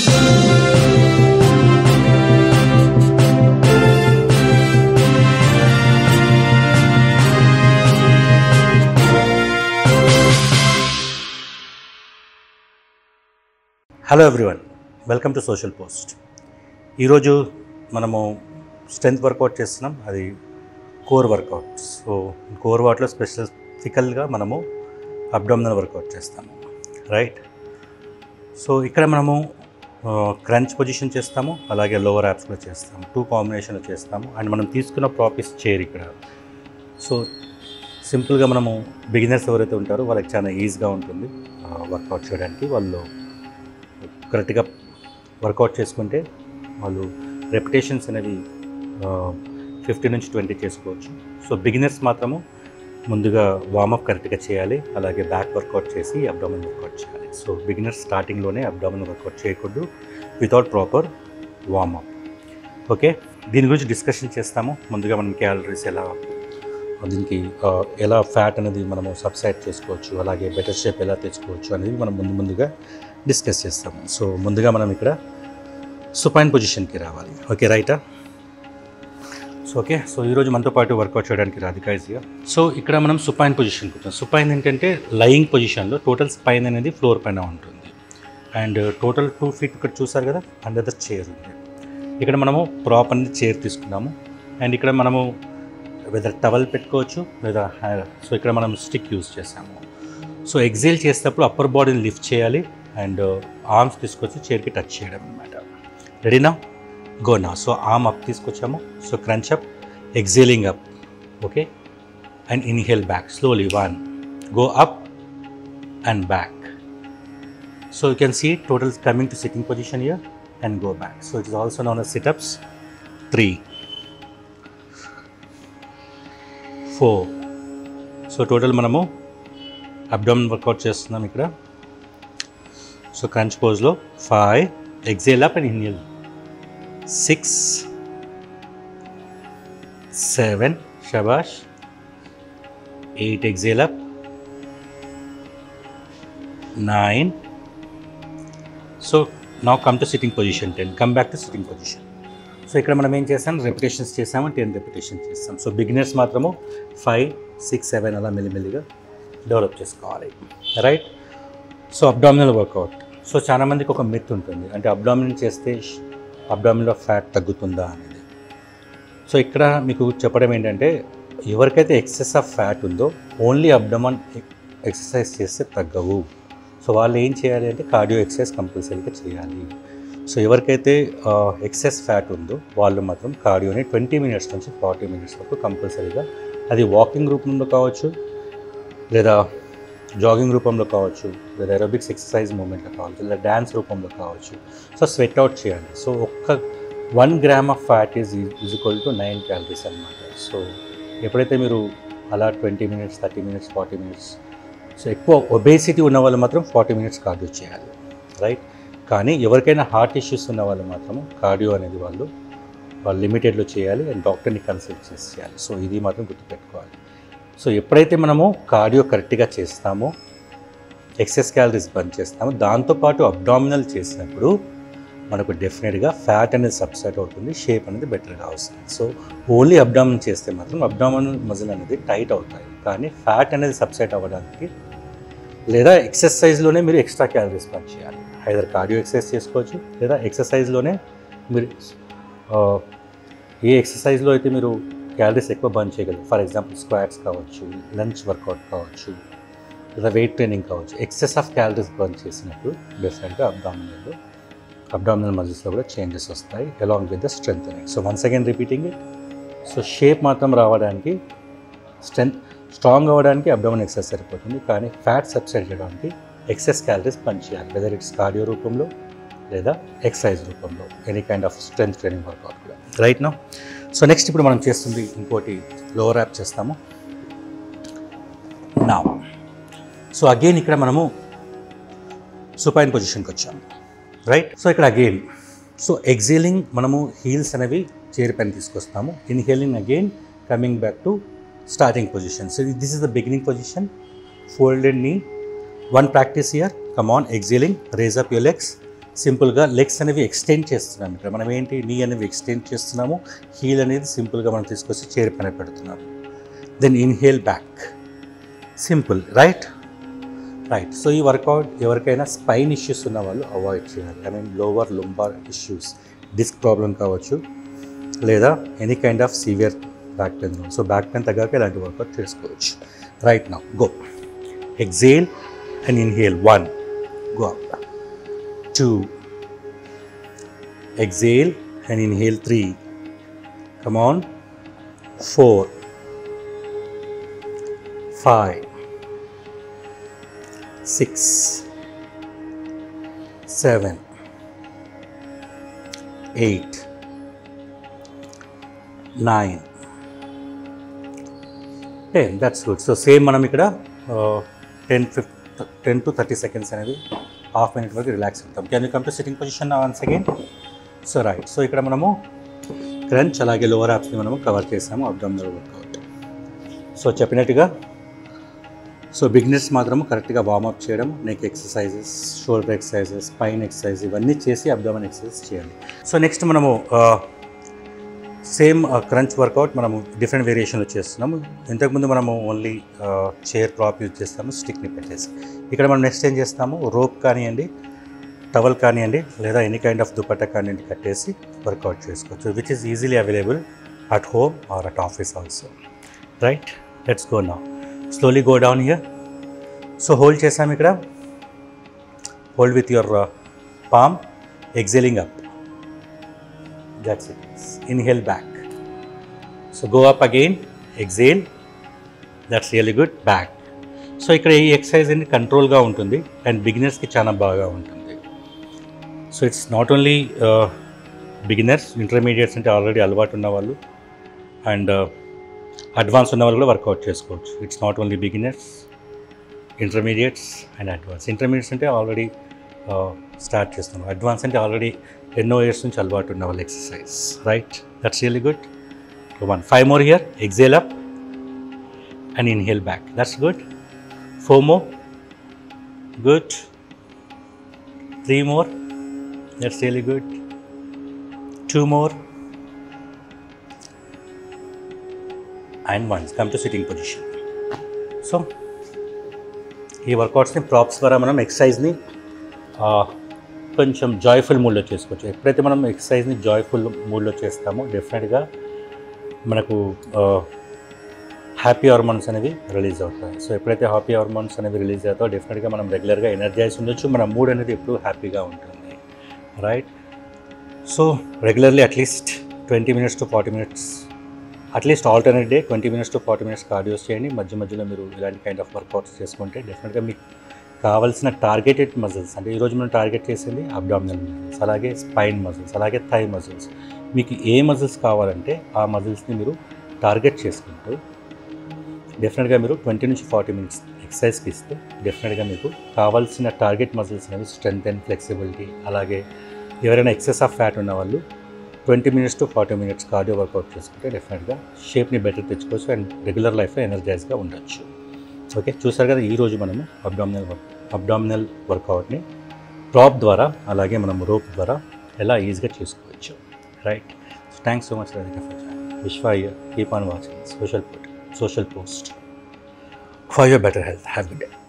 Hello everyone, welcome to social post. ఈరోజు మనము strength work out చేస్తున్నాం, అది కోర్ వర్కౌట్. సో కోర్ వర్కౌట్లో స్పెసిఫికల్గా మనము అబ్డామినల్ వర్కౌట్ చేస్తాము, రైట్? సో ఇక్కడ మనము క్రంచ్ పొజిషన్ చేస్తాము, అలాగే లోవర్ యాప్స్లో చేస్తాము, 2 కాంబినేషన్లో చేస్తాము. అండ్ మనం తీసుకున్న ప్రాపీస్ చైర్ ఇక్కడ. సో సింపుల్గా మనము బిగినర్స్ ఎవరైతే ఉంటారో వాళ్ళకి చాలా ఈజీగా ఉంటుంది వర్కౌట్ చేయడానికి. వాళ్ళు కరెక్ట్గా వర్కౌట్ చేసుకుంటే వాళ్ళు రెపిటేషన్స్ అనేవి 50 నుంచి 20 చేసుకోవచ్చు. సో బిగినర్స్ మాత్రము ముందుగా వార్మప్ కరెక్ట్గా చేయాలి, అలాగే బ్యాక్ వర్కౌట్ చేసి అబ్డామినల్ వర్కౌట్ చేయాలి. సో బిగినర్స్ స్టార్టింగ్లోనే అబ్డామినల్ వర్కౌట్ చేయకూడదు వితౌట్ ప్రాపర్ వార్మప్. ఓకే, దీని గురించి డిస్కషన్ చేస్తాము. ముందుగా మనం క్యాలరీస్ దీనికి ఎలా ఫ్యాట్ అనేది మనము సబ్సైడ్ చేసుకోవచ్చు, అలాగే బెటర్ షేప్ ఎలా తెచ్చుకోవచ్చు అనేది మనం ముందుగా డిస్కస్ చేస్తాము. సో ముందుగా మనం ఇక్కడ సుపైన్ పొజిషన్కి రావాలి. ఓకే, రైటా? సో ఓకే, సో ఈరోజు మనతో పాటు వర్కౌట్ చేయడానికి రాధిక ఈజీగా. సో ఇక్కడ మనం సుపైన్ పొజిషన్కి వచ్చాం. సుపైన్ ఏంటంటే లయింగ్ పొజిషన్లో టోటల్ స్పైన్ అనేది ఫ్లోర్ పైన ఉంటుంది. అండ్ టోటల్ 2 feet ఇక్కడ చూసారు కదా, అండర్ ద చైర్ ఉంది. ఇక్కడ మనము ప్రాప్ అనేది చైర్ తీసుకున్నాము. అండ్ ఇక్కడ మనము వెదర్ టవల్ పెట్టుకోవచ్చు లేదా సో ఇక్కడ మనం స్టిక్ యూజ్ చేసాము. సో ఎగ్జేల్ చేసేటప్పుడు అప్పర్ బాడీని లిఫ్ట్ చేయాలి అండ్ ఆర్మ్స్ తీసుకొచ్చి చైర్కి టచ్ చేయడం అనమాట. రెడీనా? గో నా. సో ఆర్మ్ అప్ తీసుకొచ్చాము. So crunch up, exhaling up. Okay, and inhale back slowly. 1, go up and back. So you can see total coming to sitting position here and go back. So it is also known as sit-ups. 3, 4. So total మనము abdominal work out చేస్తున్నాం ఇక్కడ. So crunch పోజ్లో 5, exhale up and inhale. 6, 7, shabash. 8, exhale up. 9. So now come to sitting position. 10. Come back to sitting position. So ఇక్కడ మనం ఏం చేస్తాం, repetitions చేసాము, 10 repetitions చేస్తాం. సో బిగినర్స్ మాత్రము 5, 6, 7 అలా మెల్లిమెల్లిగా డెవలప్ చేసుకోవాలి, right? So abdominal workout. So చాలామందికి ఒక మిత్ ఉంటుంది, అంటే అబ్డామినల్ చేస్తే అబ్డామినల్లో ఫ్యాట్ తగ్గుతుందా అనేది. సో ఇక్కడ మీకు చెప్పడం ఏంటంటే, ఎవరికైతే ఎక్సెస్ ఆఫ్ ఫ్యాట్ ఉందో ఓన్లీ అబ్డామన్ ఎక్సర్సైజ్ చేస్తే తగ్గవు. సో వాళ్ళు ఏం చేయాలి అంటే కార్డియో ఎక్సర్సైజ్ కంపల్సరీగా చేయాలి. సో ఎవరికైతే ఎక్సెస్ ఫ్యాట్ ఉందో వాళ్ళు మాత్రం కార్డియోని 20 minutes నుంచి 40 minutes వరకు కంపల్సరీగా, అది వాకింగ్ రూపంలో కావచ్చు, లేదా జాగింగ్ రూపంలో కావచ్చు, లేదా ఏరోబిక్స్ ఎక్సర్సైజ్ మూమెంట్లో కావచ్చు, లేదా డ్యాన్స్ రూపంలో కావచ్చు. సో స్వెట్ అవుట్ చేయాలి. So 1 gram of fat is equal to 9 calories అన్నమాట. సో ఎప్పుడైతే మీరు అలా 20 minutes, 30 minutes, 40 minutes, సో ఎక్కువ ఒబేసిటీ ఉన్న వాళ్ళు మాత్రం 40 minutes కార్డియో చేయాలి, రైట్? కానీ ఎవరికైనా హార్ట్ ఇష్యూస్ ఉన్న వాళ్ళు మాత్రం కార్డియో అనేది వాళ్ళు లిమిటెడ్లో చేయాలి అండ్ డాక్టర్ని కన్సల్ట్ చేసి చేయాలి. సో ఇది మాత్రం గుర్తుపెట్టుకోవాలి. సో ఎప్పుడైతే మనము కార్డియో కరెక్ట్గా చేస్తామో, ఎక్సెస్ క్యాలరీస్ బర్న్ చేస్తామో, దాంతోపాటు అబ్డామినల్ చేసినప్పుడు మనకు డెఫినెట్గా ఫ్యాట్ అనేది సబ్సైడ్ అవుతుంది, షేప్ అనేది బెటర్గా వస్తుంది. సో ఓన్లీ అబ్డామినల్ చేస్తే మాత్రం అబ్డామినల్ మజిల్ అనేది టైట్ అవుతాయి, కానీ ఫ్యాట్ అనేది సబ్సైడ్ అవ్వడానికి లేదా ఎక్సర్సైజ్లోనే మీరు ఎక్స్ట్రా క్యాలరీస్ బర్న్ చేయాలి. ఐదర్ కార్డియో ఎక్సర్సైజ్ చేసుకోవచ్చు, లేదా ఎక్సర్సైజ్లోనే మీరు ఏ ఎక్సర్సైజ్లో అయితే మీరు క్యాలరీస్ ఎక్కువ బర్న్ చేయగలరు, ఫర్ ఎగ్జాంపుల్ స్క్వాట్స్ కావచ్చు, లంచ్ వర్కౌట్ కావచ్చు, లేదా వెయిట్ ట్రైనింగ్ కావచ్చు, ఎక్సెస్ ఆఫ్ క్యాలరీస్ బర్న్ చేసినప్పుడు డెఫినెట్గా అబ్డామినల్ మజిల్స్లో కూడా చేంజెస్ వస్తాయి along with the strengthening. So once again repeating it. So shape మాత్రం రావడానికి, స్ట్రాంగ్ అవ్వడానికి అబ్డామినల్ ఎక్సర్సైజ్ సరిపోతుంది, కానీ ఫ్యాట్ సబ్సైడ్ చేయడానికి ఎక్సెస్ క్యాలరీస్ బర్న్ చేయాలి, వెదర్ ఇట్స్ కార్డియో రూపంలో లేదా ఎక్సర్సైజ్ రూపంలో, any kind of strength training workout కూడా, రైట్ నౌ. సో నెక్స్ట్ ఇప్పుడు మనం చేస్తుంది ఇంకోటి లోవర్ యాప్ చేస్తాము నా. సో అగైన్ ఇక్కడ మనము సుపైన్ పొజిషన్కి వచ్చాము, రైట్? సో ఇక్కడ అగైన్ సో ఎగ్జేలింగ్ మనము హీల్స్ అనేవి చైర్ పైన తీసుకొస్తాము, inhaling again coming back to starting position. So this is the beginning position, folded knee. One practice here, come on, exhaling, raise up your legs, సింపుల్గా legs అనేవి extend చేస్తున్నాము. ఇక్కడ మనం ఏంటి నీ అనేవి ఎక్స్టెండ్ చేస్తున్నాము, హీల్ అనేది సింపుల్గా మనం తీసుకొచ్చి చైర్ పైన పెడుతున్నాము. Then inhale back, simple. Right. So ఈ వర్కౌట్ ఎవరికైనా స్పైన్ ఇష్యూస్ ఉన్న వాళ్ళు అవాయిడ్ చేయాలి. I mean lower lumbar issues, disc problem కావచ్చు, లేదా any kind of severe back pain. So back pain తగ్గాక ఇలాంటి వర్కౌట్ చేసుకోవచ్చు. Right now go. Exhale and inhale. 1, go up. 2, exhale and inhale. 3, come on. 4, 5, 6, 7, 8, 9, 10. That's good. So same మనం ఇక్కడ 10 to 30 seconds అనేది half minute వరకు relax అవుతాం. Can you come to sitting position once again. So right. So ఇక్కడ మనము crunch అలాగే lower యాప్స్ని మనము కవర్ చేసాము, అబ్డామినల్ వర్కౌట్. సో చెప్పినట్టుగా సో బిగినర్స్ మాత్రము కరెక్ట్గా వార్మప్ చేయడం, neck exercises, shoulder exercises, spine exercise ఇవన్నీ చేసి అబ్డామిన్ ఎక్సర్సైజ్ చేయాలి. సో నెక్స్ట్ మనము సేమ్ క్రంచ్ వర్కౌట్ మనము డిఫరెంట్ వేరియేషన్లో చేస్తున్నాము. ఇంతకుముందు మనము ఓన్లీ చైర్ ప్రాప్ యూజ్ చేస్తాము, స్టిక్ని పెట్టేసి. ఇక్కడ మనం నెక్స్ట్ ఏం చేస్తాము, రోప్ కానివ్వండి, టవల్ కానివ్వండి, లేదా ఎనీ కైండ్ ఆఫ్ దుపట్టా కానివ్వండి కట్టేసి వర్కౌట్ చేసుకోవచ్చు, which is easily available at home or at office also. Right. Let's go now. Slowly go down here. So hold చేసాము ఇక్కడ. Hold with your palm, exhaling up. That's it. Inhale back. So go up again, exhale. That's really good. Back. So ఇక్కడ ఈ exercise అనేది కంట్రోల్గా ఉంటుంది and బిగినర్స్కి చాలా బాగా ఉంటుంది. So it's not only beginners, intermediates అంటే ఆల్రెడీ అలవాటు ఉన్న వాళ్ళు అండ్ అడ్వాన్స్ ఉన్న వాళ్ళు కూడా వర్కౌట్ చేసుకోవచ్చు. It's not only beginners, intermediates and advance. Intermediates అంటే ఆల్రెడీ స్టార్ట్ చేస్తున్నాం, అడ్వాన్స్ అంటే ఆల్రెడీ ఎన్నో ఇయర్స్ నుంచి అలవాటు ఉన్న వాళ్ళు exercise. Right. That's really good. 5 more here. Exhale up and inhale back. That's good. 4 more. Good. 3 more. That's really good. 2 more. And once. Come to sitting position. So ఈ వర్కౌట్స్ని props ద్వారా మనం ఎక్సర్సైజ్ని కొంచెం joyful మూడ్లో చేసుకోవచ్చు. ఎప్పుడైతే మనం ఎక్సర్సైజ్ని జాయ్ఫుల్ మూడ్లో చేస్తామో డెఫినెట్గా మనకు హ్యాపీ హార్మోన్స్ అనేవి రిలీజ్ అవుతాయి. సో ఎప్పుడైతే హ్యాపీ హార్మోన్స్ అనేవి రిలీజ్ అవుతాయో డెఫినెట్గా మనం రెగ్యులర్గా ఎనర్జైజ్ ఉండొచ్చు, మన మూడ్ అనేది ఎప్పుడు హ్యాపీగా ఉంటుంది. Right. So regularly at least 20 minutes to 40 minutes, at least alternate day 20 minutes to 40 minutes కార్డియోస్ చేయండి. మధ్య మధ్యలో మీరు ఇలాంటి కైండ్ ఆఫ్ వర్కౌట్స్ చేసుకుంటే డెఫినెట్గా మీకు కావాల్సిన టార్గెటెడ్ మజిల్స్, అంటే ఈరోజు మనం టార్గెట్ చేసింది అబ్డామినల్ మజిల్స్, అలాగే స్పైన్ మజిల్స్, అలాగే థై మజిల్స్. మీకు ఏ మజిల్స్ కావాలంటే ఆ మజిల్స్ని మీరు టార్గెట్ చేసుకుంటూ డెఫినెట్గా మీరు 20 నుంచి 40 minutes ఎక్సర్సైజ్కి ఇస్తే డెఫినెట్గా మీకు కావాల్సిన టార్గెట్ మజిల్స్ అనేవి స్ట్రెంగ్త్ అండ్ ఫ్లెక్సిబిలిటీ, అలాగే ఎవరైనా ఎక్సెస్ ఆఫ్ ఫ్యాట్ ఉన్న వాళ్ళు 20 minutes to 40 minutes cardio workout చేసుకుంటే డెఫినెట్గా షేప్ని బెటర్ తెచ్చుకోవచ్చు అండ్ రెగ్యులర్ లైఫ్లో ఎనర్జైజ్గా ఉండొచ్చు. ఓకే, చూసారు కదా ఈరోజు మనము అబ్డామినల్ వర్కౌట్ని ప్రాప్ ద్వారా అలాగే మనం రోప్ ద్వారా ఎలా ఈజీగా చేసుకోవచ్చు. Right. So thanks so much Radhika for joining. Vishwa here. Keep on watching Socialpost for your better health. Have a good day.